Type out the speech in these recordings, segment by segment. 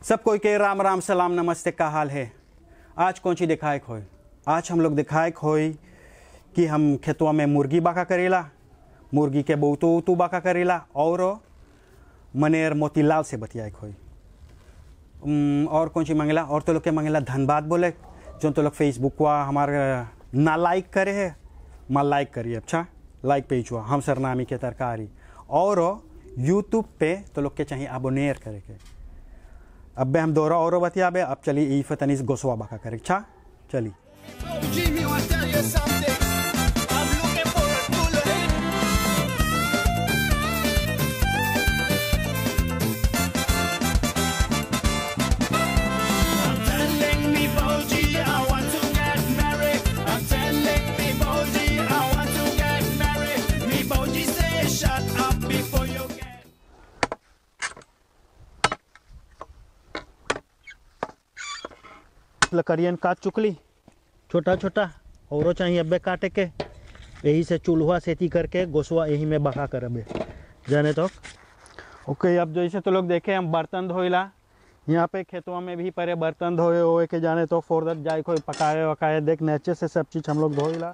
सब कोई के राम राम सलाम नमस्ते का हाल है। आज कौन सी दिखाए खोई? आज हम लोग दिखाए खोई कि हम खेतवा में मुर्गी बाका करेला, मुर्गी के बहुतो उतू बाका करेला और मनेर मोतीलाल से बतियाए खोई। और कौन सी मंगेला? और तो लोग के मंगेला धनबाद बोले जो तो लोग फेसबुक वा हमारे ना लाइक करे है, माँ लाइक करिए। अच्छा लाइक पेज हुआ हम सरनामी के तरकारी और यूट्यूब पे तो लोग के चाहिए अबोनेर करे के। अब हम दोरा और बतियाबे। अब चली ईफ तनीस गोसवा बाका करे। अच्छा चली लकड़ियन काट चुकली छोटा छोटा और चाहिए अब्बे काटे के। यही से चूल्हा सेती करके गोसवा यही में बका कर अबे जाने तो ओके। अब जैसे तो लोग देखे हम बर्तन धोइला यहाँ पे खेतों में भी परे बर्तन धोए हुए के जाने तो फोरदत जाए कोई पकाए वकाए देख नेचे से सब चीज़ हम लोग धोइला।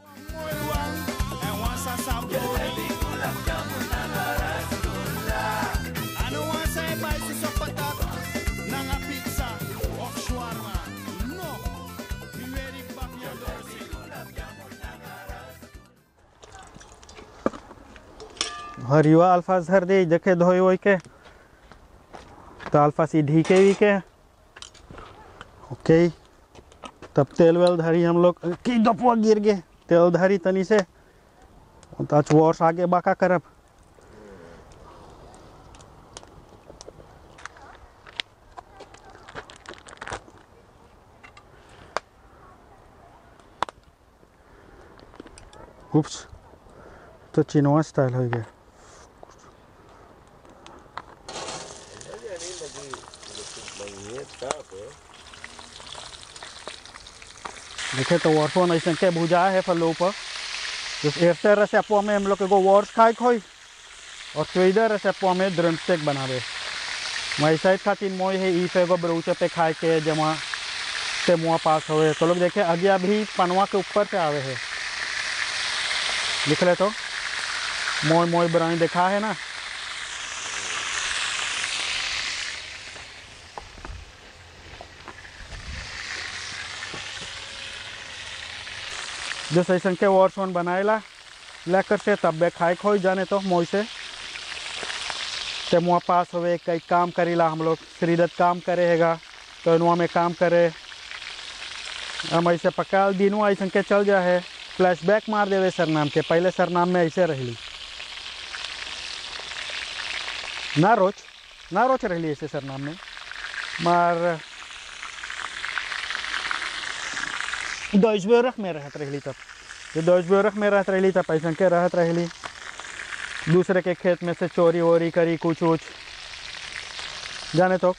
हरिवा अल्फास धर दे देखे धोए वोई के तो अल्फास ही ढीके भी के ओके। तब तेल वेल धरी हम लोग की दपुआ गिर गए तेल धरी तनी से ताच वर्ष आगे बाका करब। उप्स तो चिनवा स्टाइल हो गया। देखे तो वर्षों ऐसे के भुजा है फलों पर एरते रेसिपो में हम लोग को वर्ष खाए खोई और स्वीडर रेसिपो में ड्रमस्टिक बनावे। वैसा खातिर मोई है ई पे गो ब्रूचे पे खाए के जमा ते मुआ पास हुए तो लोग देखे अगिया भी पनवा के ऊपर से आवे है। लिख ले तो मोई मोई ब्राउन देखा है ना। जो सैसन के वर्षवन बनाएला लेकर से तब बे खाए खोई जाने तो मोई से ते मुआ पास हुए कई काम करीला हम लोग श्रीदत्त काम करे हैगा तो नुआ में काम करे हम ऐसे पकाल दिनों ऐसा के चल जा है। फ्लैशबैक मार देवे सरनाम के पहले सरनाम में ऐसे रही ना रोच रही ऐसे सरनाम में मार दोजबेरख में रहत रही तब जो दोजबेरख में रहत रही तब ऐसा के रहत रही दूसरे के खेत में से चोरी वोरी करी कुछ जाने तो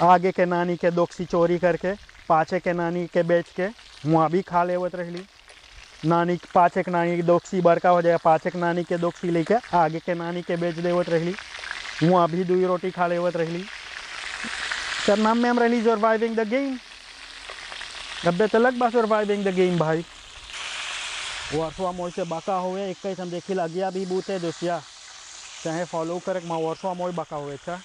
आगे के नानी के दोक्सी चोरी करके पाछे के नानी के बेच के वहाँ भी खा लेवत रही। नानी पाछे के नानी की दोक्सी बड़का हो जाएगा पाछे के नानी के दोक्सी लेके आगे के नानी के बेच देवत रही वहाँ भी दुई रोटी खा लेवत रही। सरनाम में हम रही सर्वाइविंग द गेम। अब तो लग बा सर्वाइविंग द गेम भाई। वर्षवा मोई से बाका हुए एक हम देखी लगिया भी बूते दोसिया चाहे फॉलो करे माँ वर्षवा मोई बाका हुए। अच्छा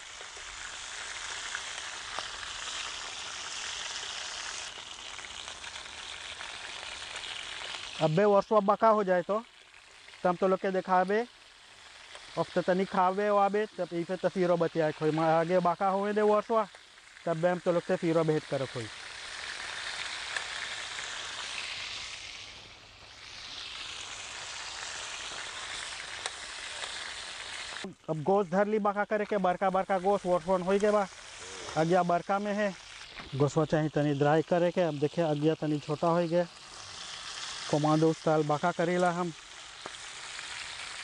अबे वर्षवा बाका हो जाए तो तब तो लोग के दिखाबे अब तो तनी खावे वाबे तब इसे तो फिरो बतिया खोई मैं आगे बाका हुए दे वर्षवा तब हम तो लोग से फिरो भेंट करो खोई। अब गोश्त धर ली बाका करे के बड़का बड़का गोश्त वर्षवन हो गए बा अगिया बड़का में है गोसवा चाहिए तनी ड्राई करे के। अब देखे अगिया तनी छोटा हो गया कोमांडो स्टाइल बाका करेला हम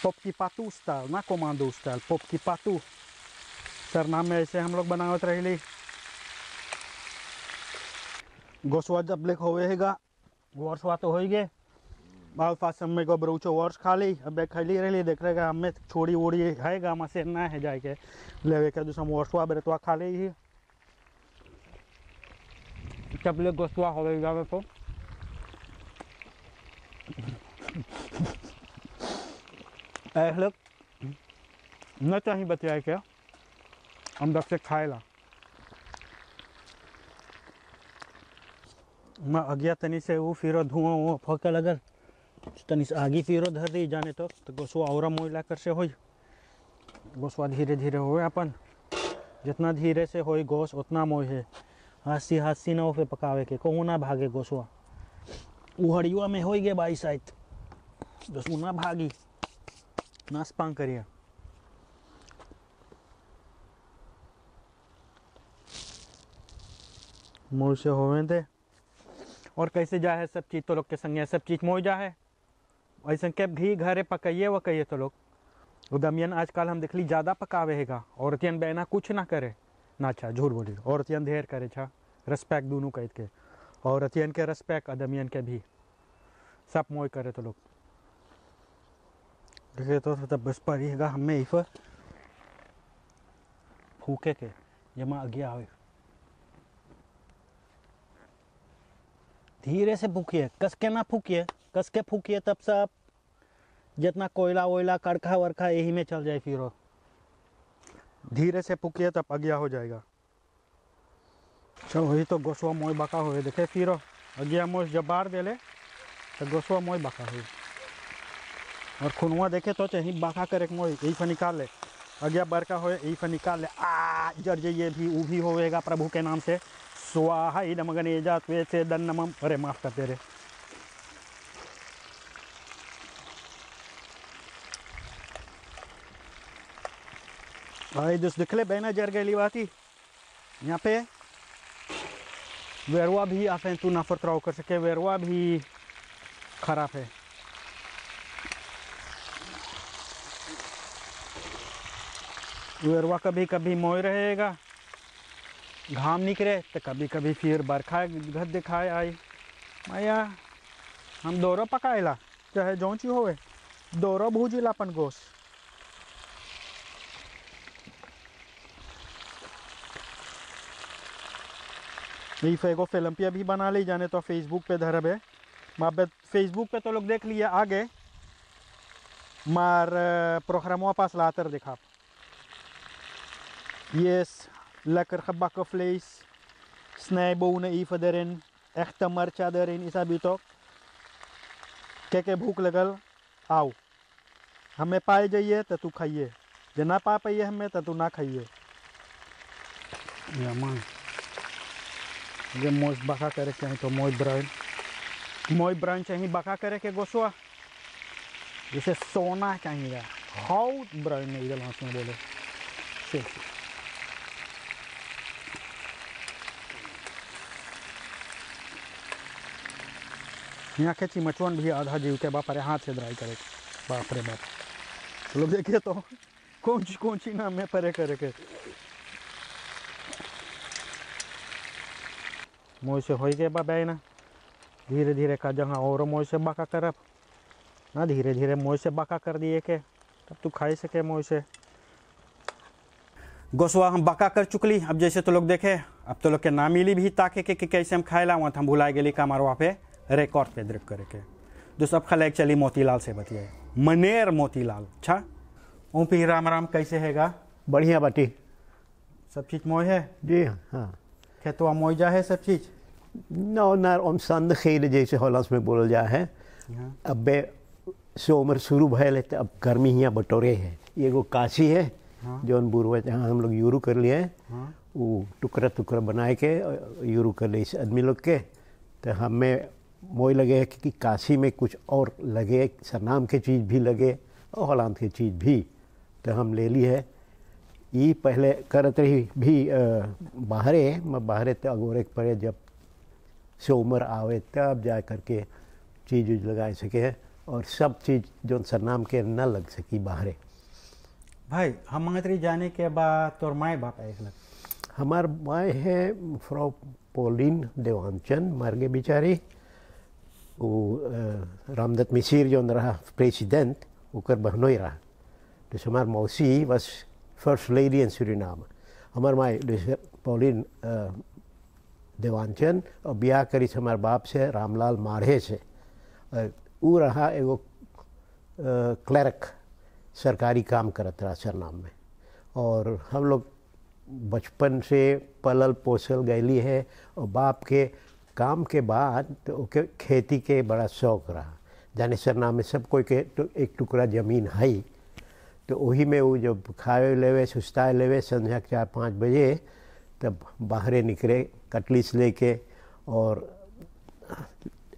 पोपकी पातू स्टाइल ना कोमांडो स्टाइल पोपकी पातू सरनाम में ऐसे हम लोग बनावत रही। गोसवा जब लेक होएगा वर्षवा तो हो गए बाल पास में को ब्रूचो वर्ष खा ली अब खाली रही देख रहे हमें छोड़ी वोड़ी है गा से ना है जाके लेवे के दूसरा वर्षवा बेरतवा खा ली ही चपले गोसवा हो जावे तो ऐहलक न चाहिए बतियाए क्या हम दस से खाएला मैं अगिया तनी से वो फिर धुआं वो फके लगल तनी से आगे फिर धर दी जाने तो गोसवा और मोइला कर से हो गोसवा धीरे धीरे होए अपन जितना धीरे से होई गोस उतना मोह है हाथी हाथी ना पे पकावे के कहूँ ना भागे गोसवा उहड़िया में हो गए बाई साइड गोसवा ना भागी नास पांग करिए मोह से होवे थे और कैसे जा है सब चीज़ तो लोग के संगे सब चीज़ मोह जा है ऐसे के घी घरे पकाइए व कहिए तो लोग उदमियन आजकल हम देखली ज़्यादा पकावे हैगा औरतियन बहना कुछ ना करे ना अच्छा झूठ बोली औरतियन ढेर करे छा रेस्पेक्ट दोनों कह के औरतियन के रेस्पेक्ट अदमियन के भी सब मोह करे तो लोग देखे तो तब बस पर हैगा हमें इफ फूके के जमा आगे आवे धीरे से फूकिए कस के ना फूकिए कस के फूकिए तब सब जितना कोयला वोयला कड़खा वरखा यही में चल जाए फिर धीरे से फूकिए तब अगिया हो जाएगा चलो वही तो गोसवा मोई बका हुए देखे फिर अगिया मोई जब बार देले तो गोसवा मोई बका हुई और खुनवा देखे तो चाहिए बका करे मोई यही पर निकाल ले अगिया बरका हो यही पर निकाल ले जर ये भी वो भी होएगा प्रभु के नाम से स्वाहा इदम गणेजा त्वे से दन्नमम अरे माफ करते रे भाई दोस्त दिखले बहना जर गई बाती यहाँ पे वेरवा भी आफे तू ना फरतराव कर सके वेरवा भी खराब है वेरवा कभी कभी मोय रहेगा घाम निकले तो कभी कभी फिर बरखा घर दिखाए आई माया हम दोरो पकाएला चाहे जौची होवे दोरो भूजिला अपन गोश यही फेगो फिल्म भी बना ली जाने तो फेसबुक पे धरब है माँ फेसबुक पे तो लोग देख लिए आगे मार प्रोग्रामों पास लातर दिखा Yes, lekker gebakken vlees, snijbonen even erin, echte marcha erin, is dat ook? Kijk, भूख लगल आओ हमें पाए जाइए तो तू खाइए जो ना पा पाइए हमें तो तू ना खाइए ये मोज बका करे चाहिए तो मोज ब्राउन चाहिए बका करे के गोसवा जैसे सोना चाहिए हाउ ब्राउन नहीं इधर हाथ में बोले यहाँ के चिमचवन भी आधा जीव के बाप अरे हाथ से ड्राई करे बाप रे बाप तो लोग देखिए तो कौन सी नाम में परे करे के मोय से हो गए बाबा ना धीरे धीरे का जगह और मोय से बाका करब ना धीरे धीरे मोय से बाका कर दिए के तब तू खाई सके मोय से गोसवा हम बाका कर चुकली अब जैसे तो लोग देखे अब तो लोग के ना मिली भी ताके के कैसे हम खाएला वहाँ हम भुला गए का मारवा पे रिकॉर्ड पे द्रिप करे के दोस्त अब खलेक चली मोतीलाल से बतिए मनेर मोतीलाल अच्छा ओम पी राम राम कैसे हैगा बढ़िया बाटी सब चीज मोय है जी हाँ खेतवा मोयजा है सब चीज नौ नार ओम संद खेल जैसे हॉलस में बोल जा है अब बे सोमर शुरू भयल तो अब गर्मी यहाँ बटोरे है ये गो काशी है जौन बुरवा जहाँ हम लोग यूरू कर लिए वो टुकड़ा टुकड़ा बनाए के यूरू कर ले इस आदमी लोग के तो हमें मोय लगे कि काशी में कुछ और लगे सरनाम के चीज़ भी लगे और हलांत की चीज़ भी तो हम ले ली है ये पहले करत रही भी बाहरे मैं बाहरे तो अगोरे पड़े जब सोमर आवे तब जा करके चीज़ उज लगा सके और सब चीज़ जो सरनाम के न लग सकी बाहरे भाई हम मंगतरी जाने के बाद तोर माए बाप एक लग हमार माए है फ्रॉ पोलिन देवानचंद मर गए बेचारी वो रामदत्त मिसिर जो रहा प्रेसिडेंट ओकर बहनों ही रहा तो हमार मौसी बस फर्स्ट लेडी इन सूरीनाम हमार माए पोलिन देवानचंद और ब्याह करी हमार बाप से रामलाल माढ़े से। और वो रहा एगो क्लर्क, सरकारी काम करत रहा सरनाम में। और हम लोग बचपन से पलल पोसल गईली है। और बाप के काम के बाद तो ओके खेती के बड़ा शौक रहा। जाने सरनाम में सब कोई के तो एक टुकड़ा ज़मीन है, तो वही में वो जब खाए लेवे सुस्ताए लेवे संध्या 4-5 बजे तब बाहरे निकले कटलिस लेके। और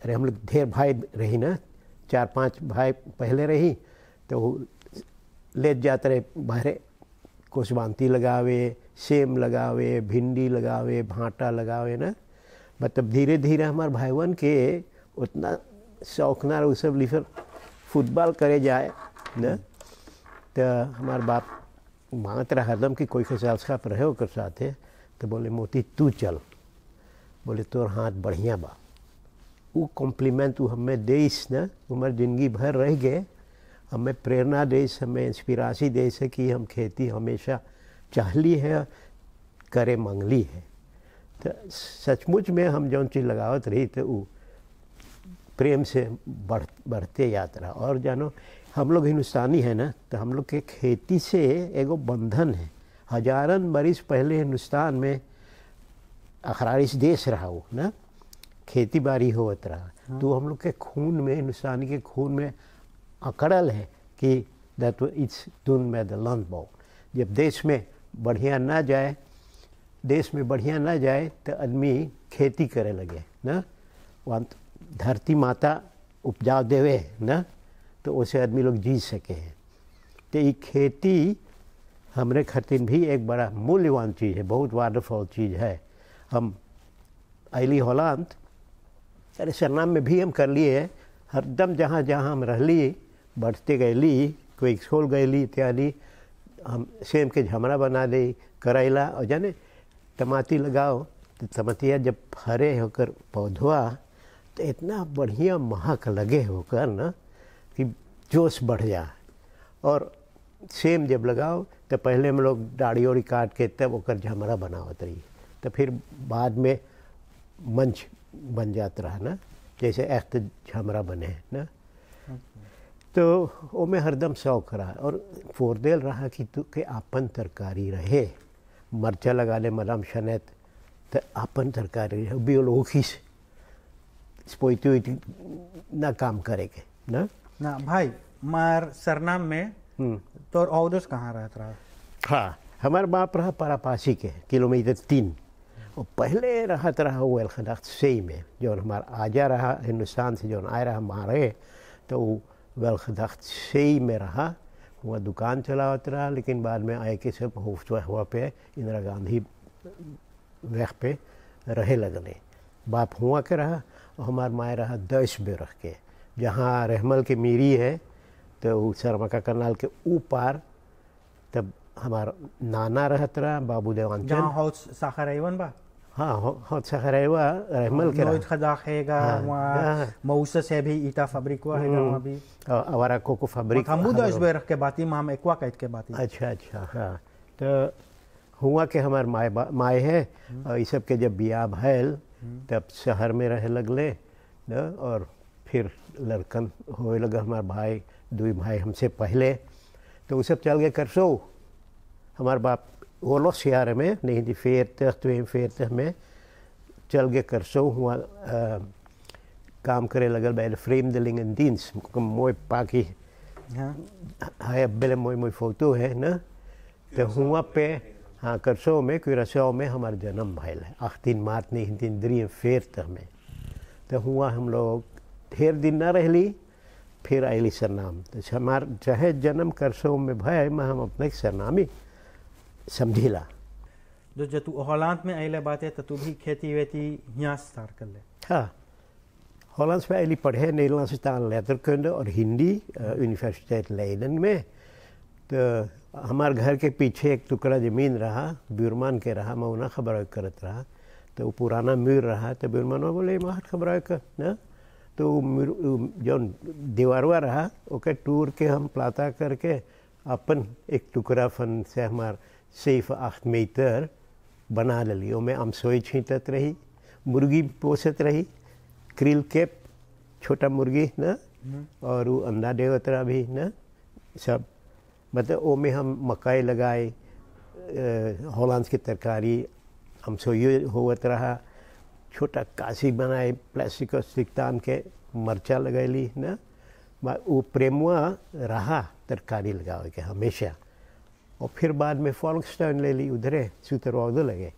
अरे हम लोग ढेर भाई रही ना, 4-5 भाई पहले रही, तो वो ले जाते रहे बाहरे कोसबांती लगावे, सेम लगावे, भिंडी लगावे, भांटा लगावे ना। मतलब धीरे धीरे हमारे भाईवन के उतना शौक ना रहा सब लिफर फुटबॉल करे जाए ना। तो हमारे बाप मांगत रहा हरदम कि कोई के साथ रहे होकर साथ है। तो बोले मोती तू चल, बोले तोर हाथ बढ़िया बा। वो कॉम्प्लीमेंट तू हमें देस ना, हमारी ज़िंदगी भर रह गए। हमें प्रेरणा देस, हमें इंस्पिरासी देस है कि हम खेती हमेशा चाहली है, करे मंगली है। तो सचमुच में हम जौन चीज़ लगावत रही तो वो प्रेम से बढ़ते यात्रा। और जानो हम लोग हिंदुस्तानी है ना, तो हम लोग के खेती से एगो बंधन है। हजारन बरिस पहले हिंदुस्तान में अखरारिश देश रहा वो ना, खेती बाड़ी होत रहा। तो हम लोग के खून में, हिंदुस्तानी के खून में अकड़ल है कि दैट इट्स तुन में द लंड बो। जब देश में बढ़िया ना जाए, तो आदमी खेती करे लगे ना, वहाँ धरती माता उपजाव देवे ना, तो उसे आदमी लोग जी सके हैं। तो ये खेती हमरे खातिर भी एक बड़ा मूल्यवान चीज़ है, बहुत वंडरफुल चीज़ है। हम अली हॉलैंड अरे सरनाम में भी हम कर लिए है। हरदम जहाँ जहाँ हम रहली बढ़ते गईली, कोई स्कूल गईली इत्यादि, हम सेम के झमरा बना दे करैला। और जाने टमाटी लगाओ तो टमाटिया जब फरे होकर पौधवा तो इतना बढ़िया महक लगे होकर ना कि जोश बढ़ जा। और सेम जब लगाओ तो पहले हम लोग डाड़ी ओड़ी काट के तब ओकर झमरा बनावत रही, तो फिर बाद में मंच बन जाता रहा ना, जैसे echt झमरा बने ना। तो वो में हरदम शौक रहा। और फोरदेल रहा कि तू के आपन तरकारी रहे, मरचा लगा ले मलम शनेत तो आपन तरकारी रहे, बियोलॉगिस स्पोइटी हुई ना काम करेगे ना भाई। मार सरनाम में तो औदस कहाँ रहता रहा? हाँ, हमारे बाप रहा परापासी के किलोमीटर 3। और पहले रहत रहा वो वेलखदाख्त सही में, जो हमारा आजा रहा हिंदुस्तान से जो आए रहा मारे, तो वो वेलखदाख्त सही में रहा। वह दुकान चलावत रहा, लेकिन बाद में आए के सब हुआ पे इंदिरा गांधी वह पे रहे लगने। बाप हुआ के रहा। और हमारे माए रहा 10 बेरख के, जहाँ रहमल के मीरी है तो सरमका कनाल के ऊपर। तब हमारा नाना रहत रहा बाबू देवानचंद, जहाँ हौज साखरेवन बा। हाँ हौज साखरेवा रहमल के नोइद खदाक हैगा वहाँ, मऊसा से भी ईटा फैब्रिक हुआ हैगा वहाँ भी, अवारा कोको फैब्रिक। हम 10 बेरख के बाती माम एकवा कैद के बाती। अच्छा हाँ। तो हुआ के हमार माए है। और ये सब के जब बियाह भैल तब शहर में रहे लगले न। और फिर लड़कन होए लगा हमार भाई, 2 भाई हमसे पहले। तो वो सब चल गए करसो। हमार बाप वो शहर में नहीं थी, फेर में चल गए करसो। हुआ काम करे लगल बैल फ्रेम दिलिंग एंड दीन्स मोय पाकी है बेले मोय फोटो है ना। तो हुआ पे हाँ करसो में कुरासो में हमारा जन्म भैल है 18 मार्च 1943 में। तो हुआ हम लोग ढेर दिन ना रहली, फिर आयली सरनाम। तो हमार चाहे जन्म करसो में भय मैं हम अपने सरनामी समझिला। जो तू हॉलैंड में आइले बात है तो तू भी खेती वेती यहाँ स्टार्ट कर ले? हाँ, हॉलैंड में आइली पढ़े Nederlandse taal letterkunde और हिंदी यूनिवर्सिटी लेiden में। तो हमारे घर के पीछे एक टुकड़ा ज़मीन रहा, ब्यूरमान के रहा, मैं उन्हें खबर करत रहा। तो वो पुराना मीर रहा। तो ब्यूरमान बोले महत खबर कर ना। तो जो दीवारवा रहा ओके टूर के हम प्लाता करके अपन एक टुकड़ा फन से हमार 7-8 मीटर बना लियो। मैं आमसोई छींटत रही, मुर्गी पोसत रही, क्रिल केप छोटा मुर्गी ना, और वो अंडा देवत रहा भी ना सब। मतलब वो में हम मकाई लगाए, हॉलैंड की तरकारी हम सोइयो होवत रहा, छोटा काशी बनाए प्लास्टिक का सिकतान के, मरचा लगैली ना, वो प्रेमुआ रहा तरकारी लगावे के हमेशा। और फिर बाद में फॉल्कस्टाइन ले ली, उधरे सुतरवादो लगे,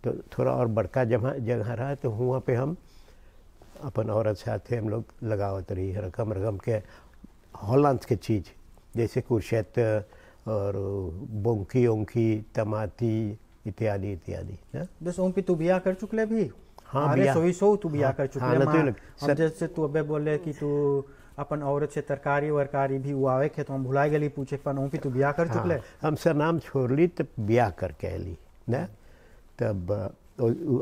तो थोड़ा और बड़का जगह रहा, तो वहाँ पे हम अपन औरत साथ हम लोग लगावत रही रकम रकम के हॉलैंड के चीज़, जैसे कुर्शत और बोंकी ओंकी टमाटी इत्यादि इत्यादि ना। बस ओम पे तू बिया कर चुकले भी? हाँ, अरे बिया। सो तू बिया कर चुकले। हाँ, हम जैसे तू अबे बोले कि तू अपन औरत से तरकारी वरकारी भी उआवे के, तो हम भुला गली पूछे, पर ओम पे तू बिया कर चुकले? हम सर नाम छोड़ ली तब ब्याह करके अली ना, तब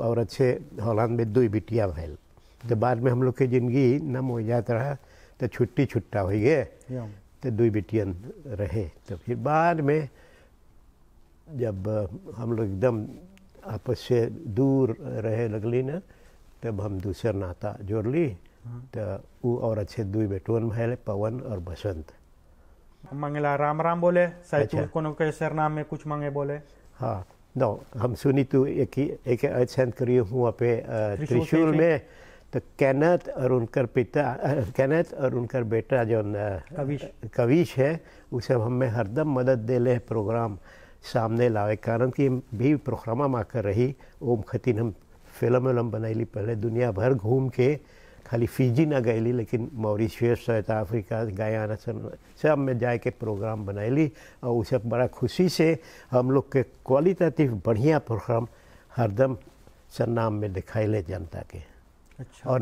औरत से हॉलैंड में 2 बिटिया भैल। तो बाद में हम लोग की ज़िंदगी नम हो जाता रहा, तो छुट्टी छुट्टा हो गए, तो 2 बिटियन रहे। तो फिर बाद में जब हम लोग एकदम आपस से दूर रहे लगली ना, तब हम दूसरा नाता जोड़ ली। तो वो औरत से 2 बेटवन भैल, पवन और बसंत। मंगला राम राम बोले, शायद अच्छा। तू कोनो के सरनाम में कुछ मांगे बोले। हाँ, नो हम सुनी तो एक सेंड करी हुआ पे त्रिशूल में, तो कैनत और उनकर पिता, कैनत और उनकर बेटा जो कविश है, वो सब हमें हरदम मदद दे ले प्रोग्राम सामने लावे, कारण कि भी प्रोग्राम आकर रही ओम खतीन हम फिल्म बनैली, पहले दुनिया भर घूम के, खाली फिजी ना गईली, लेकिन मॉरिशस, साउथ अफ्रीका, गयाना सब में जाके प्रोग्राम बनैली, और वो सब बड़ा खुशी से हम लोग के क्वालिटेटिव बढ़िया प्रोग्राम हरदम सरनाम में दिखाई ले जनता के। अच्छा, और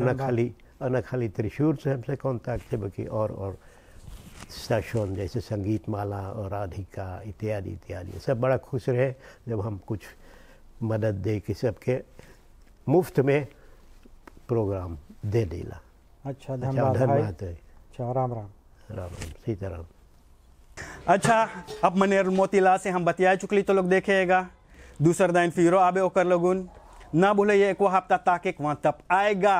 न खाली त्रिशूल से हमसे कॉन्टैक्ट है, बल्कि और स्टेशन जैसे संगीत माला और राधिका इत्यादि इत्यादि, सब बड़ा खुश रहे जब हम कुछ मदद दे के सबके मुफ्त में प्रोग्राम दे देला। अच्छा, धन्यवाद भाई। अच्छा, राम राम। राम राम, सीताराम। अच्छा, अब मनेर मोतीला से हम बतिया चुकली, तो लोग देखेगा दूसर दिन फिरो आबे ओकर लोगुन ना भूले, ये एक हफ्ता ताके वहां तब आएगा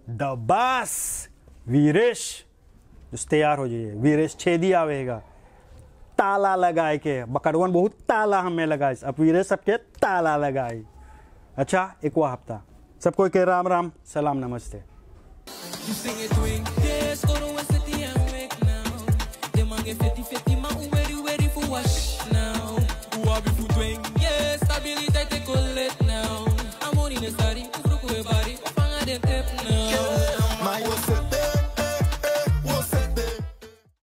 डबास वीरेश, जो तैयार हो जाइए। वीरेश छेदी आवेगा ताला लगाए के, बकड़वन बहुत ताला हमें लगाए, अब वीरेश सबके ताला लगाए। अच्छा, एक हफ्ता सबको के राम राम, सलाम, नमस्ते। You sing it twin, yes, go to one city and wake now. They man get 50-50, man, ready for wash now.